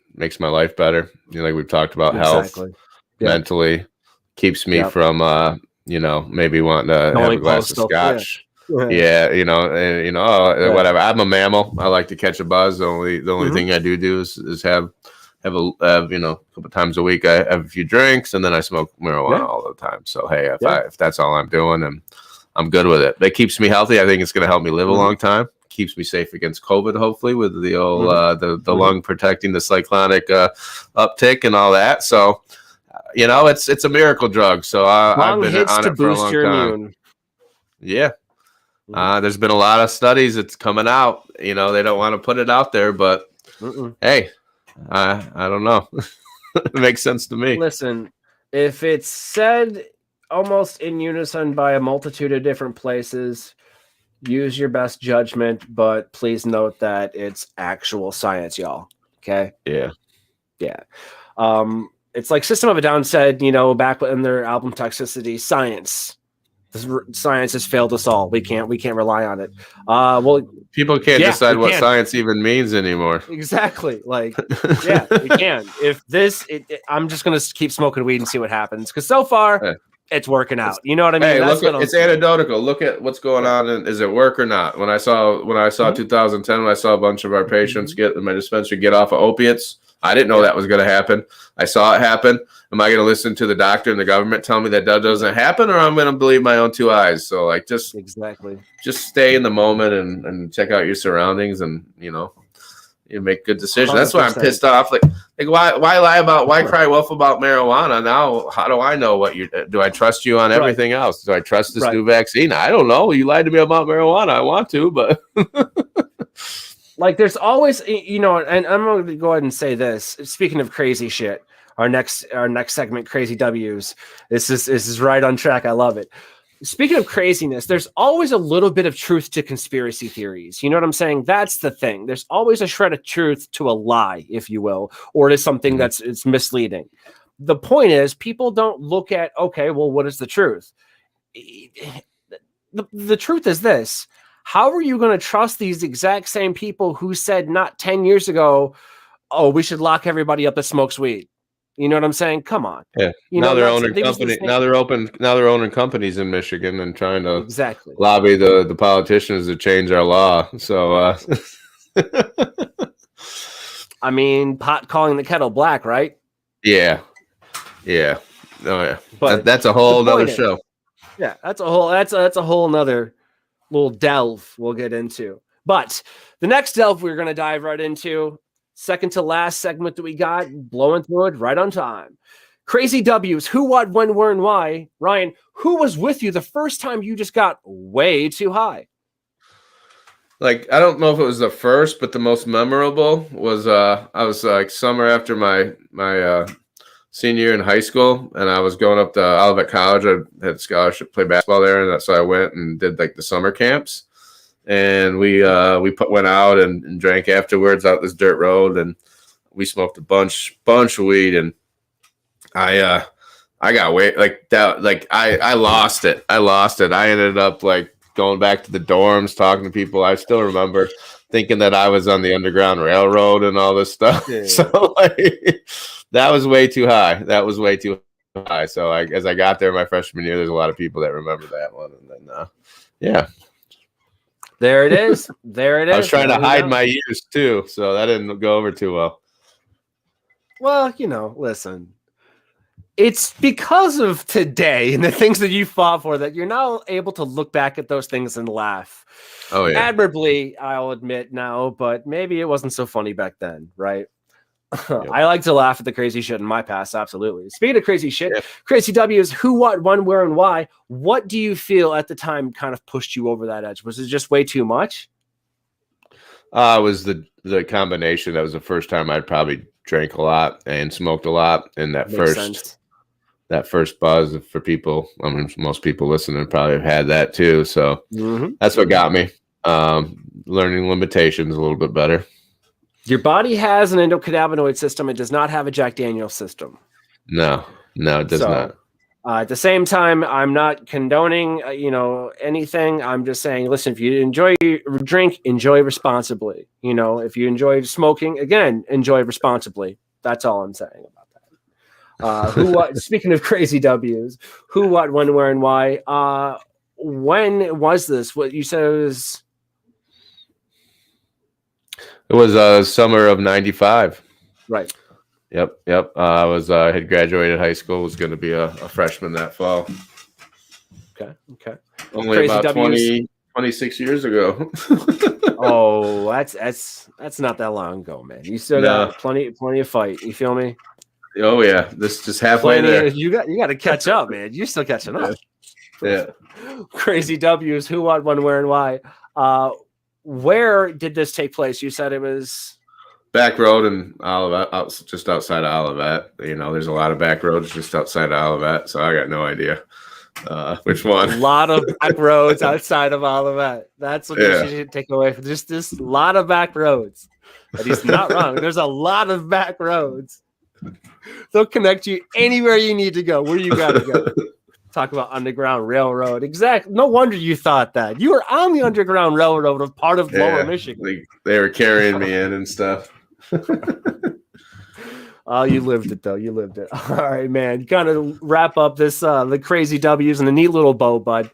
my life better. Like we've talked about, health, mentally, keeps me from maybe wanting to have a glass of scotch. Whatever. I'm a mammal. I like to catch a buzz. The only thing I do is have a couple times a week. I have a few drinks, and then I smoke marijuana all the time. So hey, if that's all I'm doing, and I'm good with it. That keeps me healthy. I think it's going to help me live a long time. Keeps me safe against COVID, hopefully, with the old the lung protecting, the cyclonic uptick and all that. So it's a miracle drug. So I've been on it for a long time. Immune. Yeah. There's been a lot of studies that's coming out. They don't want to put it out there, but hey, I don't know. It makes sense to me. Listen, if it's said almost in unison by a multitude of different places, use your best judgment, but please note that it's actual science, y'all. Okay? Yeah. It's like System of a Down said, back in their album Toxicity, science has failed us all. We can't rely on it. People can't decide what science even means anymore. Exactly. Like, we can. If I'm just gonna keep smoking weed and see what happens. Because so far, it's working out. You know what I mean? Hey, it's anecdotal. Look at what's going on. And is it work or not? When I saw 2010, when I saw a bunch of our patients get in my dispensary get off of opiates, I didn't know that was going to happen. I saw it happen. Am I going to listen to the doctor and the government tell me that doesn't happen, or I'm going to believe my own two eyes? So just stay in the moment and check out your surroundings, and you make good decisions. 100%. That's why I'm pissed off. Like why cry wolf about marijuana? Now, how do I know do I trust you on everything else? Do I trust this new vaccine? I don't know. You lied to me about marijuana. I want to, but like there's always, and I'm going to go ahead and say this. Speaking of crazy shit, our next segment, Crazy W's. This is right on track. I love it. Speaking of craziness, there's always a little bit of truth to conspiracy theories. You know what I'm saying? That's the thing. There's always a shred of truth to a lie, if you will, or it is something it's misleading. The point is, people don't look at, okay, well, what is the truth? The truth is this. How are you going to trust these exact same people who said not 10 years ago, oh, we should lock everybody up that smokes weed? You know what I'm saying? Come on. Yeah. Now they're owning company. Now they're owning companies in Michigan and trying to lobby the politicians to change our law. So, I mean, pot calling the kettle black, right? Yeah. Yeah. Oh yeah. But that's a whole nother show. Yeah, that's a whole nother little delve we'll get into. But the next delve we're going to dive right into. Second to last segment that we got, blowing through it right on time. Crazy W's, who, what, when, where, and why. Ryan, who was with you the first time you just got way too high? Like, I don't know if it was the first, but the most memorable was I was like summer after my senior year in high school, and I was going up to Olivet College. I had a scholarship to play basketball there, and so I went and did like the summer camps. And we went out and drank afterwards out this dirt road, and we smoked a bunch of weed, and I got way like that. Like I lost it. I ended up like going back to the dorms, talking to people. I still remember thinking that I was on the Underground Railroad and all this stuff. Yeah. So like, that was way too high. So as I got there my freshman year, there's a lot of people that remember that one, and then yeah. There it is. I was trying to hide my years too, so that didn't go over too well. Well, listen. It's because of today and the things that you fought for that you're now able to look back at those things and laugh. Oh yeah. Admirably, I'll admit now, but maybe it wasn't so funny back then, right? Yep. I like to laugh at the crazy shit in my past, absolutely. Speaking of crazy shit, Yep. Crazy W's, who, what, when, where, and why. What do you feel at the time kind of pushed you over that edge? Was it just way too much? It was the combination. That was the first time I'd probably drank a lot and smoked a lot, and that first buzz for people. I mean, most people listening probably have had that too. So that's what got me. Learning limitations a little bit better. Your body has an endocannabinoid system. It does not have a Jack Daniel's system. No, it does not. At the same time, I'm not condoning, anything. I'm just saying, listen, if you enjoy your drink, enjoy responsibly. If you enjoy smoking, again, enjoy responsibly. That's all I'm saying about that. Who, what? Speaking of crazy W's, who, what, when, where, and why? When was this? What you said it was? It was summer of '95. Right. Yep. I had graduated high school. Was going to be a freshman that fall. Okay. Only Crazy about W's. 26 years ago. Oh, that's not that long ago, man. You still got plenty of fight. You feel me? Oh yeah, this just halfway there. You got to catch up, man. You're still catching up. Yeah. Crazy W's. Who, what, when, where, and why? Where did this take place? You said it was back road in Olivet, just outside of Olivet. There's a lot of back roads just outside of Olivet, so I got no idea which one. A lot of back roads outside of Olivet. That's what you should take away from just this lot of back roads. But he's not wrong. There's a lot of back roads. They'll connect you anywhere you need to go, where you got to go. Talk about Underground Railroad. Exactly. No wonder you thought that. You were on the Underground Railroad of part of Lower Michigan. They were carrying me in and stuff. Oh, you lived it, though. You lived it. All right, man. Kind of wrap up this, the crazy W's and a neat little bow, bud.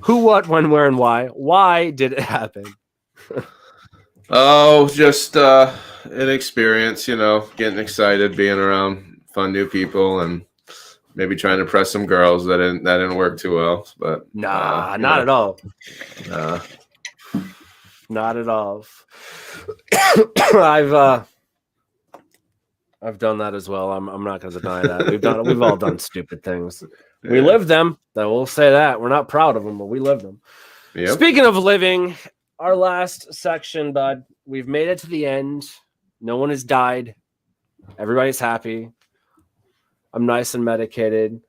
Who, what, when, where, and why? Why did it happen? Oh, just an experience, getting excited, being around fun new people, and maybe trying to impress some girls. That didn't work too well. But not at all. Not at all. I've done that as well. I'm not going to deny that. We've all done stupid things. Yeah. We live them. We'll say that. We're not proud of them, but we live them. Yep. Speaking of living, our last section, bud. We've made it to the end. No one has died. Everybody's happy. I'm nice and medicated.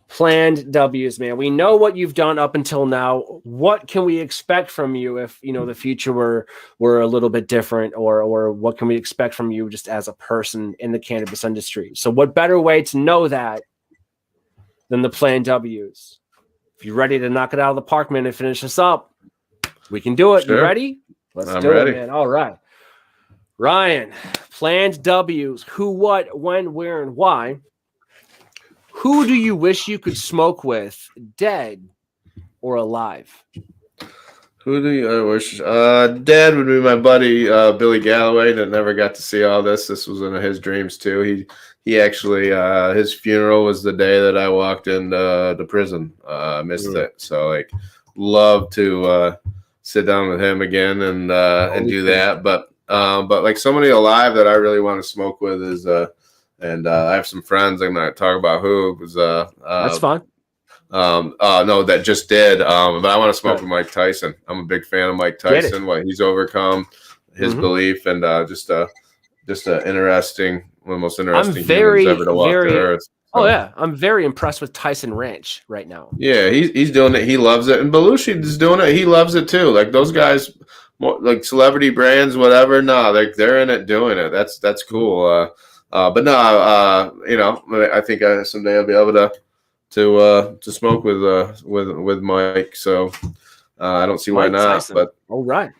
Planned W's, man. We know what you've done up until now. What can we expect from you if the future were a little bit different, or what can we expect from you just as a person in the cannabis industry? So what better way to know that than the planned W's? If you're ready to knock it out of the park, man, and finish this up, we can do it. Sure. You ready? I'm ready. It, man. All right. Ryan, planned W's. Who, what, when, where, and why? Who do you wish you could smoke with, dead or alive? Who do I wish? Dead would be my buddy Billy Galloway that never got to see all this. This was one of his dreams too. He actually his funeral was the day that I walked into the prison. Missed it. So love to sit down with him again and do that. But like somebody alive that I really want to smoke with is and I have some friends. I'm not talk about who was that's fine. No, that just did. But I want to smoke with Mike Tyson. I'm a big fan of Mike Tyson. What he's overcome, his belief, and just an interesting, one of the most interesting humans ever to walk the earth. Oh yeah, I'm very impressed with Tyson Ranch right now. Yeah, he's doing it. He loves it, and Belushi is doing it. He loves it too. Like those guys, like celebrity brands, whatever. No, they're in it, doing it. That's cool. But no, I think someday I'll be able to smoke with Mike. So I don't see why not. Tyson. But all right.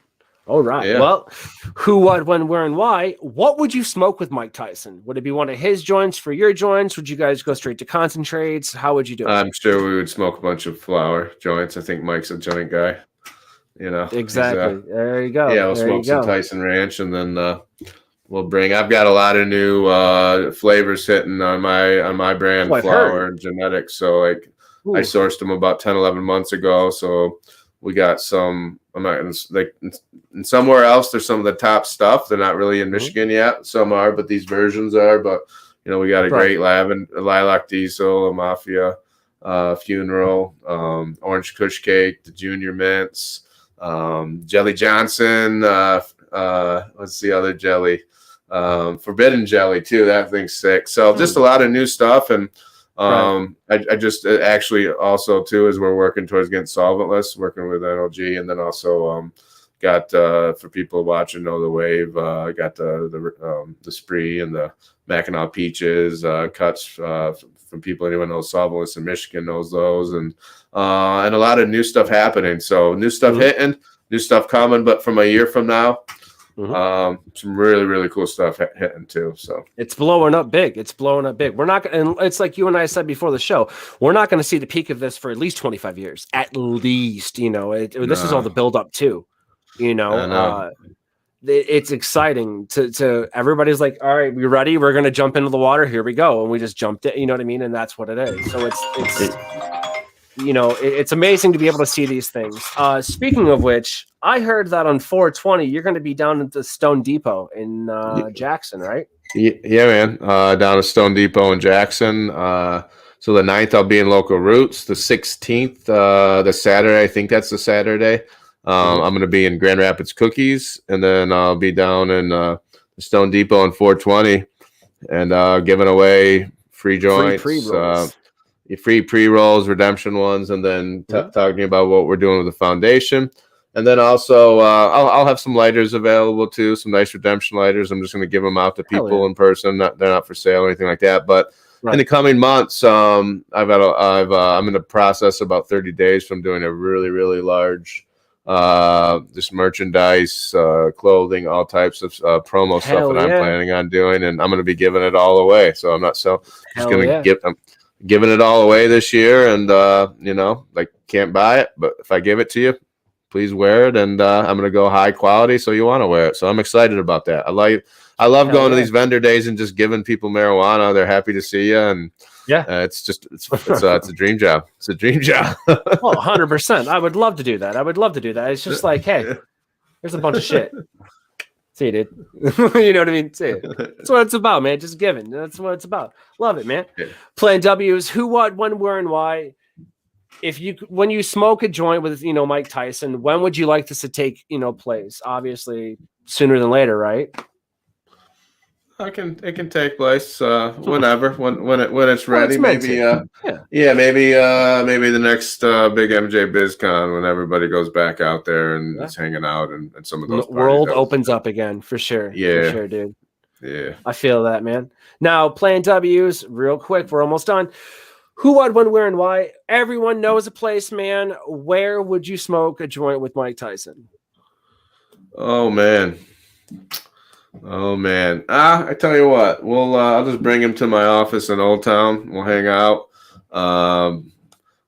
Yeah. Well, who, what, when, where, and why? What would you smoke with Mike Tyson? Would it be one of his joints for your joints? Would you guys go straight to concentrates? How would you do it? I'm sure we would smoke a bunch of flower joints. I think Mike's a joint guy. Exactly. There you go. Yeah, we'll smoke some Tyson Ranch, and then we'll bring. I've got a lot of new flavors hitting on my brand, flour and genetics. So like I sourced them about 10, 11 months ago. So we got some. I'm not gonna like somewhere else. There's some of the top stuff. They're not really in Michigan yet. Some are, but these versions are. But you know, we got a great lilac diesel, a mafia, funeral, orange kush cake, the junior mints, Jelly Johnson. What's the other jelly? Forbidden jelly too. That thing's sick. So just a lot of new stuff. And I just actually also too, as we're working towards getting solventless, working with NLG, and then also got for people watching Know the Wave, I got the Spree and the Mackinac Peaches cuts from people. Anyone knows solventless in Michigan knows those, and a lot of new stuff happening. So new stuff hitting, new stuff coming, but from a year from now. Some really, really cool stuff hitting too. So it's blowing up big. It's blowing up big. We're not, and it's like you and I said before the show, we're not going to see the peak of this for at least 25 years, at least. You know, this is all the build up too. You know, it's exciting to everybody's like, all right, we ready? We're going to jump into the water. Here we go, and we just jumped it. You know what I mean? And that's what it is. So it's you know, it's amazing to be able to see these things. Speaking of which, I heard that on 420, you're going to be down at the Stone Depot in Jackson, right? Yeah, man. Down at Stone Depot in Jackson. So the 9th, I'll be in Local Roots. The 16th, the Saturday, I think that's the Saturday. I'm going to be in Grand Rapids Cookies, and then I'll be down in the Stone Depot in 420 and giving away free joints. Free pre-rolls, redemption ones, and then talking about what we're doing with the foundation. And then also I'll have some lighters available too, some nice redemption lighters. I'm just going to give them out to people in person. They're not for sale or anything like that. But in the coming months, I'm in the process about 30 days from doing a really, really large just merchandise, clothing, all types of promo stuff that I'm planning on doing, and I'm going to be giving it all away. So I'm not just going to give them. Giving it all away this year, and you know, like, can't buy it, but if I give it to you, please wear it, and I'm gonna go high quality, so you want to wear it. So I'm excited about that. I love going to these vendor days and just giving people marijuana. They're happy to see you, and it's a dream job. It's a dream job. Oh, 100%. I would love to do that. It's just like, hey, here's a bunch of shit. See it, dude. You know what I mean? See it. That's what it's about, man. Just giving. That's what it's about. Love it, man. Playing W's. Who, what, when, where, and why. When you smoke a joint with, you know, Mike Tyson, when would you like this to take, you know, place? Obviously, sooner than later, right? It can take place whenever when it's ready. Maybe maybe the next big MJ BizCon when everybody goes back out there and is hanging out and some of those world opens up again for sure. Yeah, for sure, dude. Yeah, I feel that, man. Now playing W's real quick. We're almost done. Who, what, when, where, and why? Everyone knows a place, man. Where would you smoke a joint with Mike Tyson? Oh man. I tell you what, I'll just bring him to my office in Old Town. We'll hang out.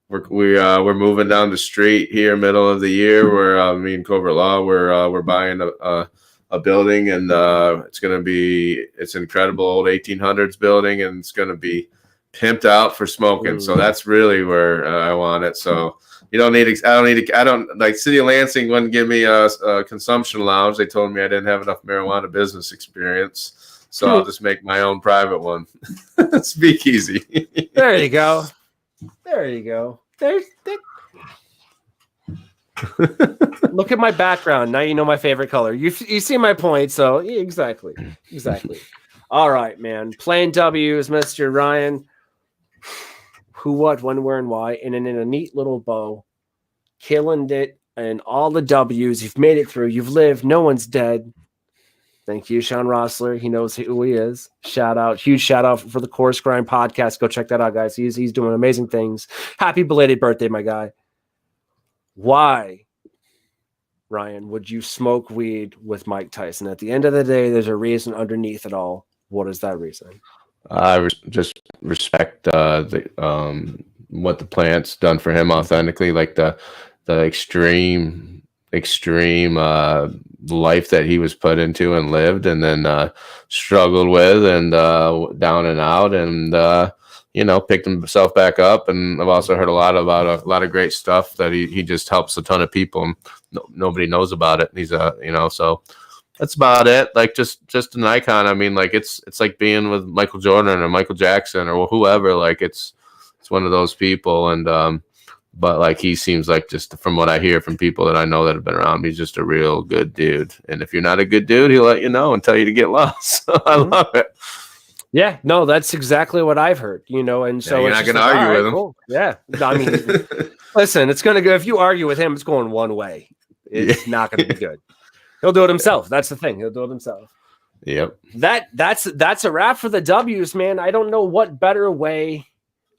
We're moving down the street here, middle of the year. Where me and Cobra Law, we're buying a building, and it's an incredible old 1800s building, and it's gonna be pimped out for smoking. So that's really where I want it. So. I don't like City of Lansing wouldn't give me a consumption lounge. They told me I didn't have enough marijuana business experience. So I'll just make my own private one. Speakeasy. There you go. Look at my background. Now you know my favorite color. You see my point. So exactly. All right, man. Playing W's, Mr. Ryan. Who, what, when, where, and why, and in a neat little bow, killing it, and all the W's. You've made it through. You've lived. No one's dead. Thank you, Sean Rossler. He knows who he is. Huge shout out for the Course Grind podcast. Go check that out, guys. He's doing amazing things. Happy belated birthday, my guy. Why, Ryan, would you smoke weed with Mike Tyson? At the end of the day, there's a reason underneath it all. What is that reason? I just respect what the plant's done for him authentically, like the extreme extreme life that he was put into and lived, and then struggled with, and down and out, and picked himself back up. And I've also heard a lot about a lot of great stuff that he just helps a ton of people, and nobody knows about it. He's so that's about it. Like just an icon. I mean, like it's like being with Michael Jordan or Michael Jackson or whoever. Like it's one of those people. And but like he seems like, just from what I hear from people that I know that have been around me, he's just a real good dude. And if you're not a good dude, he'll let you know and tell you to get lost. So I love it. Yeah, no, that's exactly what I've heard, and so you're not going to argue with him. Cool. Yeah. I mean, listen, it's going to go, if you argue with him, it's going one way. It's not going to be good. He'll do it himself. That's the thing. He'll do it himself. Yep. That's a wrap for the W's, man. I don't know what better way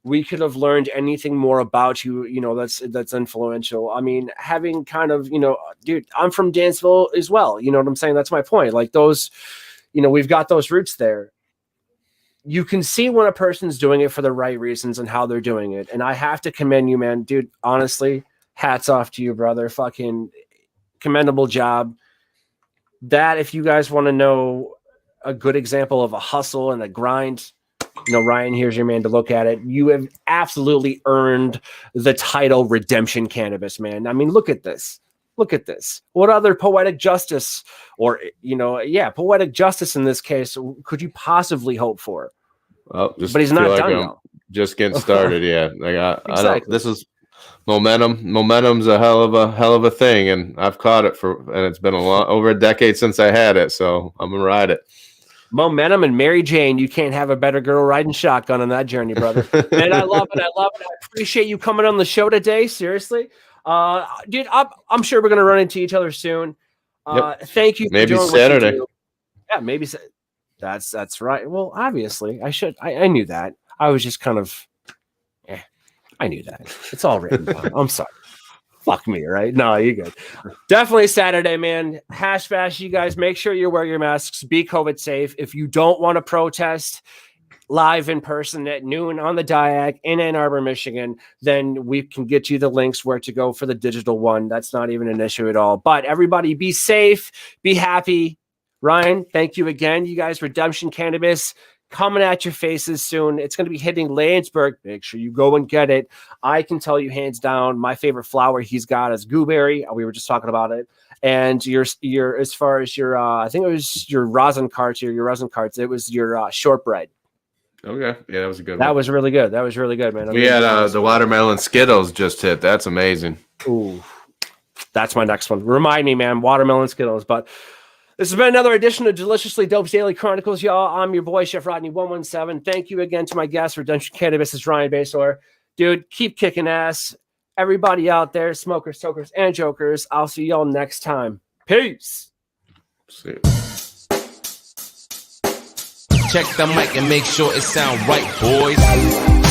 we could have learned anything more about you, that's influential. I mean, having kind of, dude, I'm from Dansville as well. You know what I'm saying? That's my point. Like those, we've got those roots there. You can see when a person's doing it for the right reasons and how they're doing it. And I have to commend you, man, dude. Honestly, hats off to you, brother. Fucking commendable job. That, if you guys want to know a good example of a hustle and a grind, Ryan, here's your man to look at it. You have absolutely earned the title Redemption Cannabis, man. I mean, look at this. Look at this. What other poetic justice poetic justice in this case could you possibly hope for? Well, but he's not done now. Just getting started. Yeah. Like exactly. I don't, this is momentum. Momentum's a hell of a thing. And I've caught it and it's been over a decade since I had it. So I'm going to ride it. Momentum and Mary Jane. You can't have a better girl riding shotgun on that journey, brother. And I love it. I appreciate you coming on the show today. Seriously. Dude, I'm sure we're gonna run into each other soon. Yep. Thank you. Maybe Saturday. Yeah, maybe. That's right. Well, obviously, I knew that. I was just kind of. I knew that. It's all written down. I'm sorry. Fuck me, right? No, you good. Definitely Saturday, man. Hash bash, you guys. Make sure you wear your masks. Be COVID safe. If you don't want to protest live in person at noon on the Diag in Ann Arbor, Michigan, then we can get you the links where to go for the digital one. That's not even an issue at all. But everybody be safe, be happy. Ryan, thank you again. You guys, Redemption Cannabis coming at your faces soon. It's going to be hitting Lansburg. Make sure you go and get it. I can tell you hands down, my favorite flower he's got is Gooberry. We were just talking about it. And your as far as your, I think it was your rosin carts, it was your shortbread. Okay. Yeah, that was a good one. That was really good. Man. We had the watermelon Skittles just hit. That's amazing. Ooh, that's my next one. Remind me, man, watermelon Skittles. But this has been another edition of Deliciously Dope's Daily Chronicles, y'all. I'm your boy, Chef Rodney 117. Thank you again to my guest, Redemption Cannabis, is Ryan Basore. Dude, keep kicking ass. Everybody out there, smokers, tokers, and jokers. I'll see y'all next time. Peace. See you. Check the mic and make sure it sound right, boys.